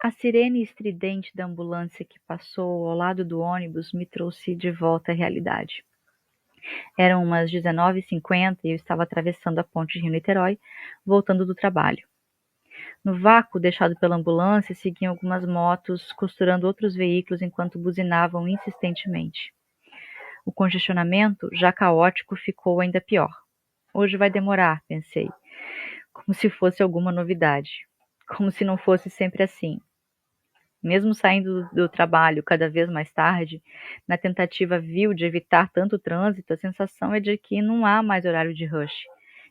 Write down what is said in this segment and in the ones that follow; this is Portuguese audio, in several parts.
A sirene estridente da ambulância que passou ao lado do ônibus me trouxe de volta à realidade. Eram umas 19h50 e eu estava atravessando a ponte Rio-Niterói, voltando do trabalho. No vácuo deixado pela ambulância seguiam algumas motos costurando outros veículos enquanto buzinavam insistentemente. O congestionamento, já caótico, ficou ainda pior. Hoje vai demorar, pensei, como se fosse alguma novidade. Como se não fosse sempre assim. Mesmo saindo do trabalho cada vez mais tarde, na tentativa vil de evitar tanto trânsito, a sensação é de que não há mais horário de rush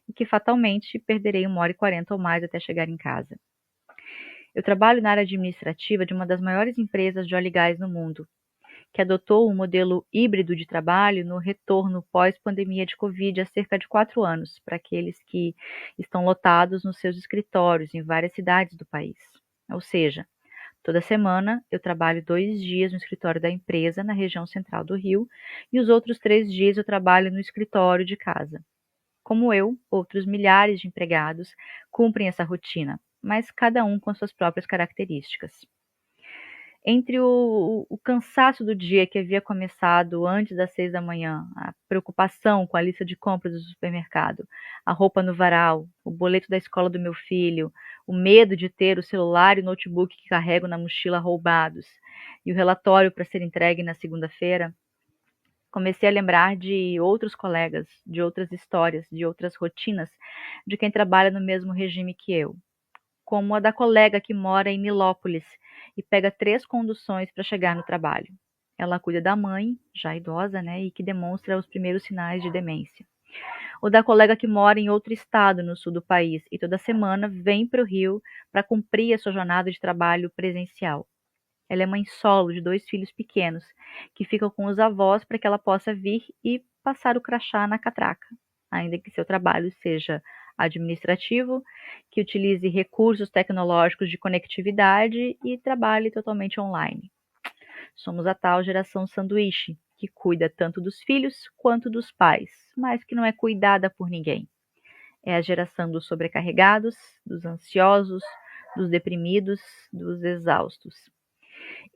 e que fatalmente perderei 1h40 ou mais até chegar em casa. Eu trabalho na área administrativa de uma das maiores empresas de óleo e gás no mundo, que adotou um modelo híbrido de trabalho no retorno pós-pandemia de Covid há cerca de 4 anos, para aqueles que estão lotados nos seus escritórios em várias cidades do país. Ou seja, toda semana eu trabalho 2 dias no escritório da empresa na região central do Rio e os outros 3 dias eu trabalho no escritório de casa. Como eu, outros milhares de empregados cumprem essa rotina, mas cada um com suas próprias características. Entre o cansaço do dia que havia começado antes das 6 da manhã, a preocupação com a lista de compras do supermercado, a roupa no varal, o boleto da escola do meu filho, o medo de ter o celular e o notebook que carrego na mochila roubados e o relatório para ser entregue na segunda-feira, comecei a lembrar de outros colegas, de outras histórias, de outras rotinas, de quem trabalha no mesmo regime que eu, como a da colega que mora em Nilópolis e pega 3 conduções para chegar no trabalho. Ela cuida da mãe, já idosa, né, e que demonstra os primeiros sinais de demência. Ou da colega que mora em outro estado no sul do país e toda semana vem para o Rio para cumprir a sua jornada de trabalho presencial. Ela é mãe solo de 2 filhos pequenos, que ficam com os avós para que ela possa vir e passar o crachá na catraca, ainda que seu trabalho seja administrativo, que utilize recursos tecnológicos de conectividade e trabalhe totalmente online. Somos a tal geração sanduíche, que cuida tanto dos filhos quanto dos pais, mas que não é cuidada por ninguém. É a geração dos sobrecarregados, dos ansiosos, dos deprimidos, dos exaustos.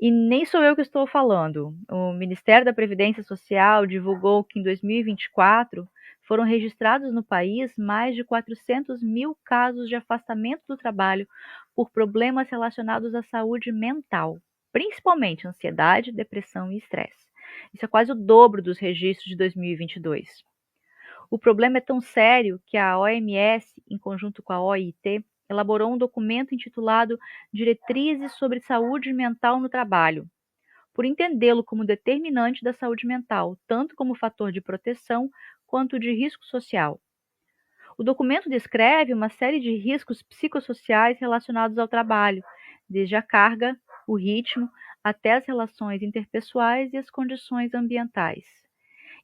E nem sou eu que estou falando. O Ministério da Previdência Social divulgou que em 2024 foram registrados no país mais de 400 mil casos de afastamento do trabalho por problemas relacionados à saúde mental, principalmente ansiedade, depressão e estresse. Isso é quase o dobro dos registros de 2022. O problema é tão sério que a OMS, em conjunto com a OIT, elaborou um documento intitulado Diretrizes sobre Saúde Mental no Trabalho, por entendê-lo como determinante da saúde mental, tanto como fator de proteção quanto de risco social. O documento descreve uma série de riscos psicossociais relacionados ao trabalho, desde a carga, o ritmo, até as relações interpessoais e as condições ambientais.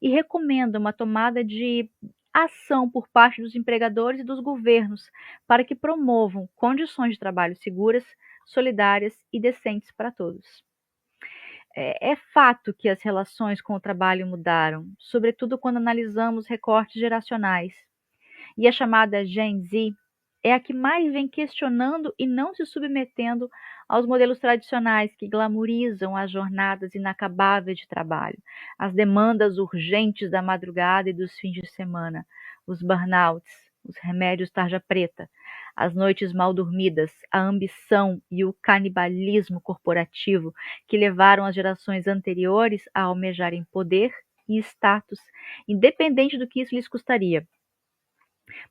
E recomenda uma tomada de ação por parte dos empregadores e dos governos para que promovam condições de trabalho seguras, solidárias e decentes para todos. É fato que as relações com o trabalho mudaram, sobretudo quando analisamos recortes geracionais. E a chamada Gen Z é a que mais vem questionando e não se submetendo aos modelos tradicionais que glamorizam as jornadas inacabáveis de trabalho, as demandas urgentes da madrugada e dos fins de semana, os burnouts, os remédios tarja preta, as noites mal dormidas, a ambição e o canibalismo corporativo que levaram as gerações anteriores a almejarem poder e status, independente do que isso lhes custaria.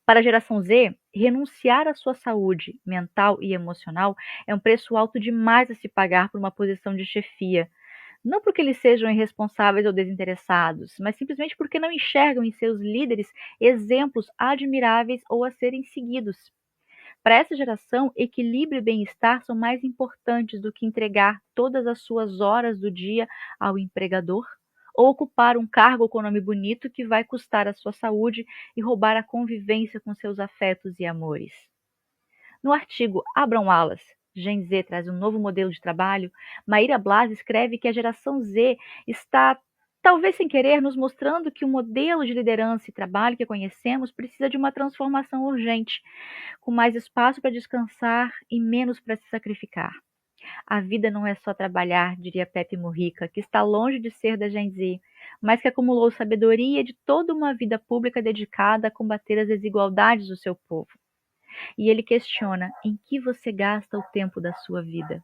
Para a geração Z, renunciar à sua saúde mental e emocional é um preço alto demais a se pagar por uma posição de chefia. Não porque eles sejam irresponsáveis ou desinteressados, mas simplesmente porque não enxergam em seus líderes exemplos admiráveis ou a serem seguidos. Para essa geração, equilíbrio e bem-estar são mais importantes do que entregar todas as suas horas do dia ao empregador ou ocupar um cargo com nome bonito que vai custar a sua saúde e roubar a convivência com seus afetos e amores. No artigo Abraham Wallace, Gen Z traz um novo modelo de trabalho, Maíra Blas escreve que a geração Z está, talvez sem querer, nos mostrando que o modelo de liderança e trabalho que conhecemos precisa de uma transformação urgente, com mais espaço para descansar e menos para se sacrificar. A vida não é só trabalhar, diria Pepe Mujica, que está longe de ser da Gen Z, mas que acumulou sabedoria de toda uma vida pública dedicada a combater as desigualdades do seu povo. E ele questiona: em que você gasta o tempo da sua vida?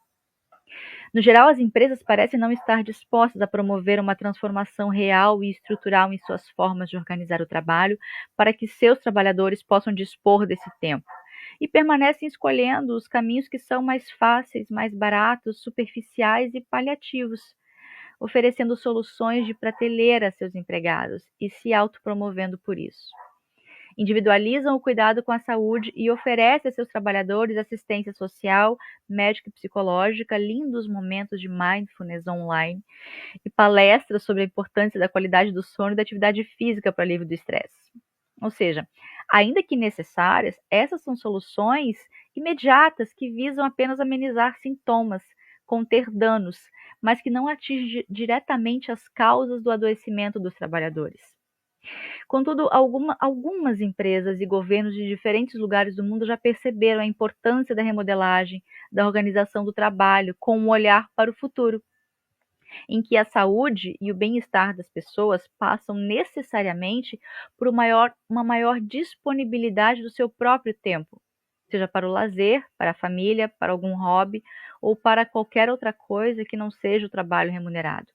No geral, as empresas parecem não estar dispostas a promover uma transformação real e estrutural em suas formas de organizar o trabalho para que seus trabalhadores possam dispor desse tempo. E permanecem escolhendo os caminhos que são mais fáceis, mais baratos, superficiais e paliativos, oferecendo soluções de prateleira a seus empregados e se autopromovendo por isso. Individualizam o cuidado com a saúde e oferecem a seus trabalhadores assistência social, médica e psicológica, lindos momentos de mindfulness online e palestras sobre a importância da qualidade do sono e da atividade física para alívio do estresse. Ou seja, ainda que necessárias, essas são soluções imediatas que visam apenas amenizar sintomas, conter danos, mas que não atingem diretamente as causas do adoecimento dos trabalhadores. Contudo, algumas empresas e governos de diferentes lugares do mundo já perceberam a importância da remodelagem, da organização do trabalho, com um olhar para o futuro, em que a saúde e o bem-estar das pessoas passam necessariamente por uma maior disponibilidade do seu próprio tempo, seja para o lazer, para a família, para algum hobby ou para qualquer outra coisa que não seja o trabalho remunerado.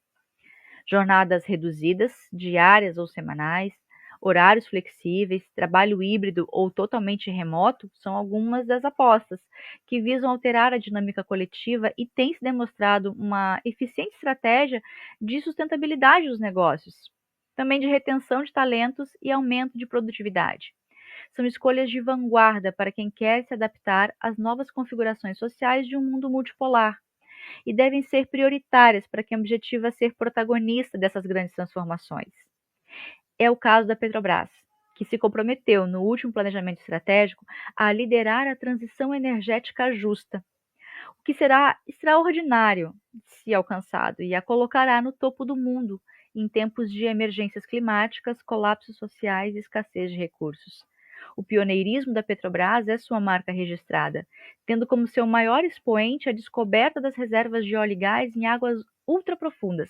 Jornadas reduzidas, diárias ou semanais, horários flexíveis, trabalho híbrido ou totalmente remoto são algumas das apostas que visam alterar a dinâmica coletiva e têm se demonstrado uma eficiente estratégia de sustentabilidade dos negócios, também de retenção de talentos e aumento de produtividade. São escolhas de vanguarda para quem quer se adaptar às novas configurações sociais de um mundo multipolar e devem ser prioritárias para quem objetiva ser protagonista dessas grandes transformações. É o caso da Petrobras, que se comprometeu no último planejamento estratégico a liderar a transição energética justa, o que será extraordinário se alcançado e a colocará no topo do mundo em tempos de emergências climáticas, colapsos sociais e escassez de recursos. O pioneirismo da Petrobras é sua marca registrada, tendo como seu maior expoente a descoberta das reservas de óleo e gás em águas ultraprofundas,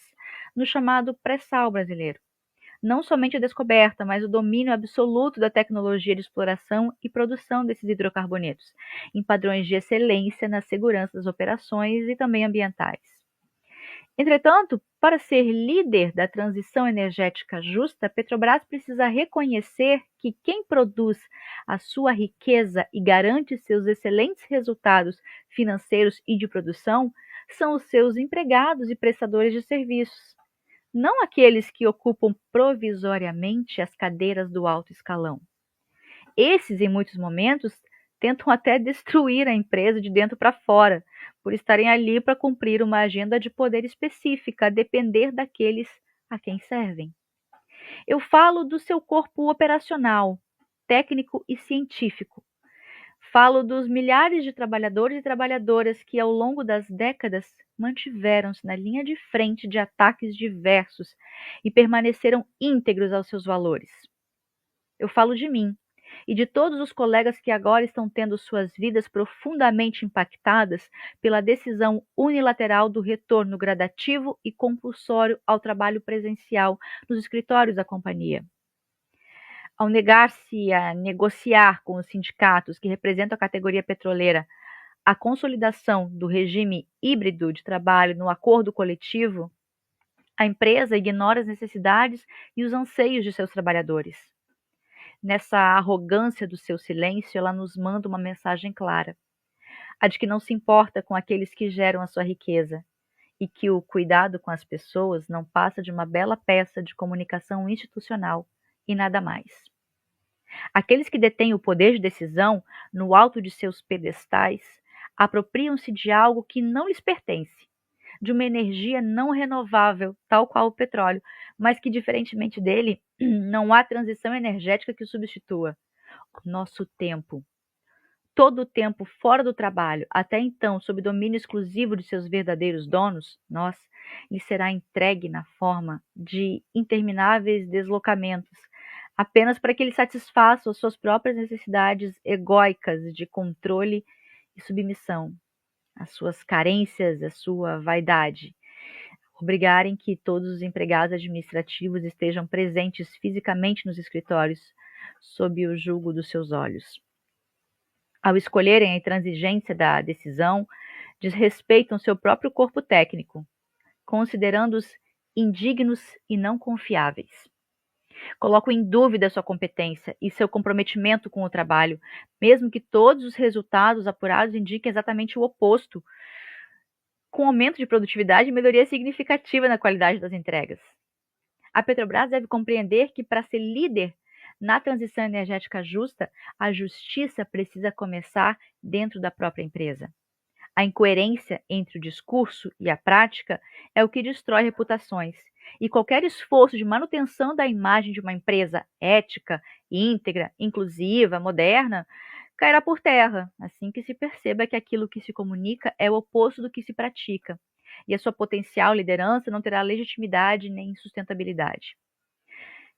no chamado pré-sal brasileiro. Não somente a descoberta, mas o domínio absoluto da tecnologia de exploração e produção desses hidrocarbonetos, em padrões de excelência na segurança das operações e também ambientais. Entretanto, para ser líder da transição energética justa, a Petrobras precisa reconhecer que quem produz a sua riqueza e garante seus excelentes resultados financeiros e de produção são os seus empregados e prestadores de serviços, não aqueles que ocupam provisoriamente as cadeiras do alto escalão. Esses, em muitos momentos, tentam até destruir a empresa de dentro para fora, por estarem ali para cumprir uma agenda de poder específica, a depender daqueles a quem servem. Eu falo do seu corpo operacional, técnico e científico. Falo dos milhares de trabalhadores e trabalhadoras que, ao longo das décadas, mantiveram-se na linha de frente de ataques diversos e permaneceram íntegros aos seus valores. Eu falo de mim e de todos os colegas que agora estão tendo suas vidas profundamente impactadas pela decisão unilateral do retorno gradativo e compulsório ao trabalho presencial nos escritórios da companhia. Ao negar-se a negociar com os sindicatos que representam a categoria petroleira a consolidação do regime híbrido de trabalho no acordo coletivo, a empresa ignora as necessidades e os anseios de seus trabalhadores. Nessa arrogância do seu silêncio, ela nos manda uma mensagem clara, a de que não se importa com aqueles que geram a sua riqueza e que o cuidado com as pessoas não passa de uma bela peça de comunicação institucional e nada mais. Aqueles que detêm o poder de decisão no alto de seus pedestais apropriam-se de algo que não lhes pertence, de uma energia não renovável, tal qual o petróleo, mas que, diferentemente dele, não há transição energética que o substitua. Nosso tempo. Todo o tempo fora do trabalho, até então sob domínio exclusivo de seus verdadeiros donos, nós, lhe será entregue na forma de intermináveis deslocamentos, apenas para que ele satisfaça as suas próprias necessidades egóicas de controle e submissão. as suas carências, a sua vaidade. Obrigarem que todos os empregados administrativos estejam presentes fisicamente nos escritórios, sob o julgo dos seus olhos. Ao escolherem a intransigência da decisão, desrespeitam seu próprio corpo técnico, considerando-os indignos e não confiáveis. Colocam em dúvida sua competência e seu comprometimento com o trabalho, mesmo que todos os resultados apurados indiquem exatamente o oposto, com aumento de produtividade e melhoria significativa na qualidade das entregas. A Petrobras deve compreender que, para ser líder na transição energética justa, a justiça precisa começar dentro da própria empresa. A incoerência entre o discurso e a prática é o que destrói reputações, e qualquer esforço de manutenção da imagem de uma empresa ética, íntegra, inclusiva, moderna, cairá por terra, assim que se perceba que aquilo que se comunica é o oposto do que se pratica, e a sua potencial liderança não terá legitimidade nem sustentabilidade.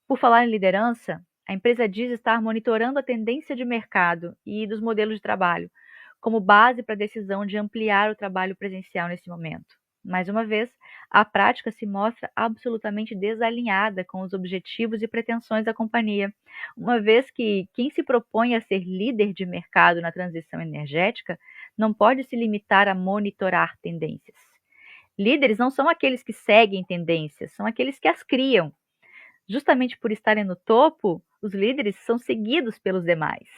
Por falar em liderança, a empresa diz estar monitorando a tendência de mercado e dos modelos de trabalho, como base para a decisão de ampliar o trabalho presencial nesse momento. Mais uma vez, a prática se mostra absolutamente desalinhada com os objetivos e pretensões da companhia, uma vez que quem se propõe a ser líder de mercado na transição energética não pode se limitar a monitorar tendências. Líderes não são aqueles que seguem tendências, são aqueles que as criam. Justamente por estarem no topo, os líderes são seguidos pelos demais.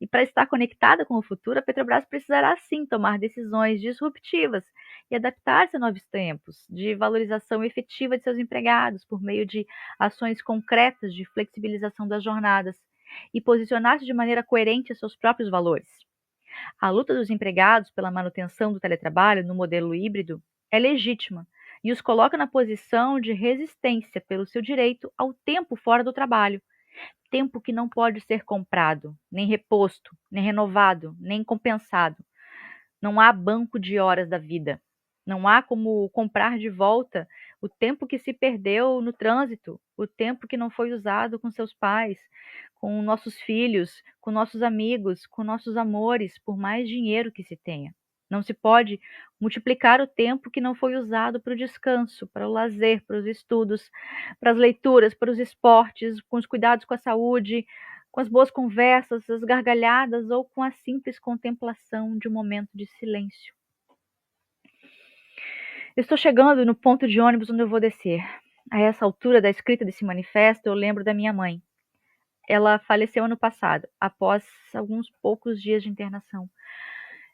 E para estar conectada com o futuro, a Petrobras precisará sim tomar decisões disruptivas e adaptar-se a novos tempos, de valorização efetiva de seus empregados por meio de ações concretas de flexibilização das jornadas e posicionar-se de maneira coerente a seus próprios valores. A luta dos empregados pela manutenção do teletrabalho no modelo híbrido é legítima e os coloca na posição de resistência pelo seu direito ao tempo fora do trabalho. Tempo que não pode ser comprado, nem reposto, nem renovado, nem compensado. Não há banco de horas da vida. Não há como comprar de volta o tempo que se perdeu no trânsito, o tempo que não foi usado com seus pais, com nossos filhos, com nossos amigos, com nossos amores, por mais dinheiro que se tenha. Não se pode multiplicar o tempo que não foi usado para o descanso, para o lazer, para os estudos, para as leituras, para os esportes, com os cuidados com a saúde, com as boas conversas, as gargalhadas ou com a simples contemplação de um momento de silêncio. Estou chegando no ponto de ônibus onde eu vou descer. A essa altura da escrita desse manifesto, eu lembro da minha mãe. Ela faleceu ano passado, após alguns poucos dias de internação.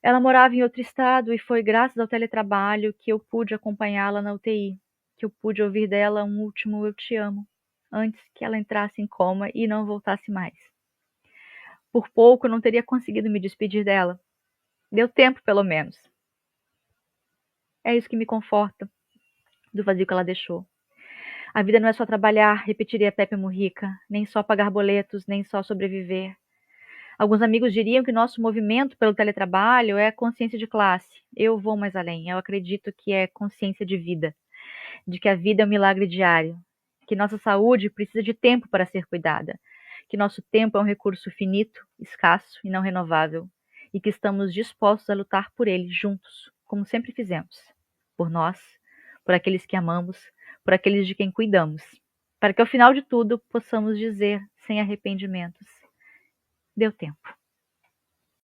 Ela morava em outro estado e foi graças ao teletrabalho que eu pude acompanhá-la na UTI, que eu pude ouvir dela um último "eu te amo", antes que ela entrasse em coma e não voltasse mais. Por pouco eu não teria conseguido me despedir dela. Deu tempo, pelo menos. É isso que me conforta do vazio que ela deixou. A vida não é só trabalhar, repetiria Pepe Mujica, nem só pagar boletos, nem só sobreviver. Alguns amigos diriam que nosso movimento pelo teletrabalho é consciência de classe. Eu vou mais além. Eu acredito que é consciência de vida, de que a vida é um milagre diário, que nossa saúde precisa de tempo para ser cuidada, que nosso tempo é um recurso finito, escasso e não renovável, e que estamos dispostos a lutar por ele juntos, como sempre fizemos, por nós, por aqueles que amamos, por aqueles de quem cuidamos, para que ao final de tudo possamos dizer, sem arrependimentos: deu tempo.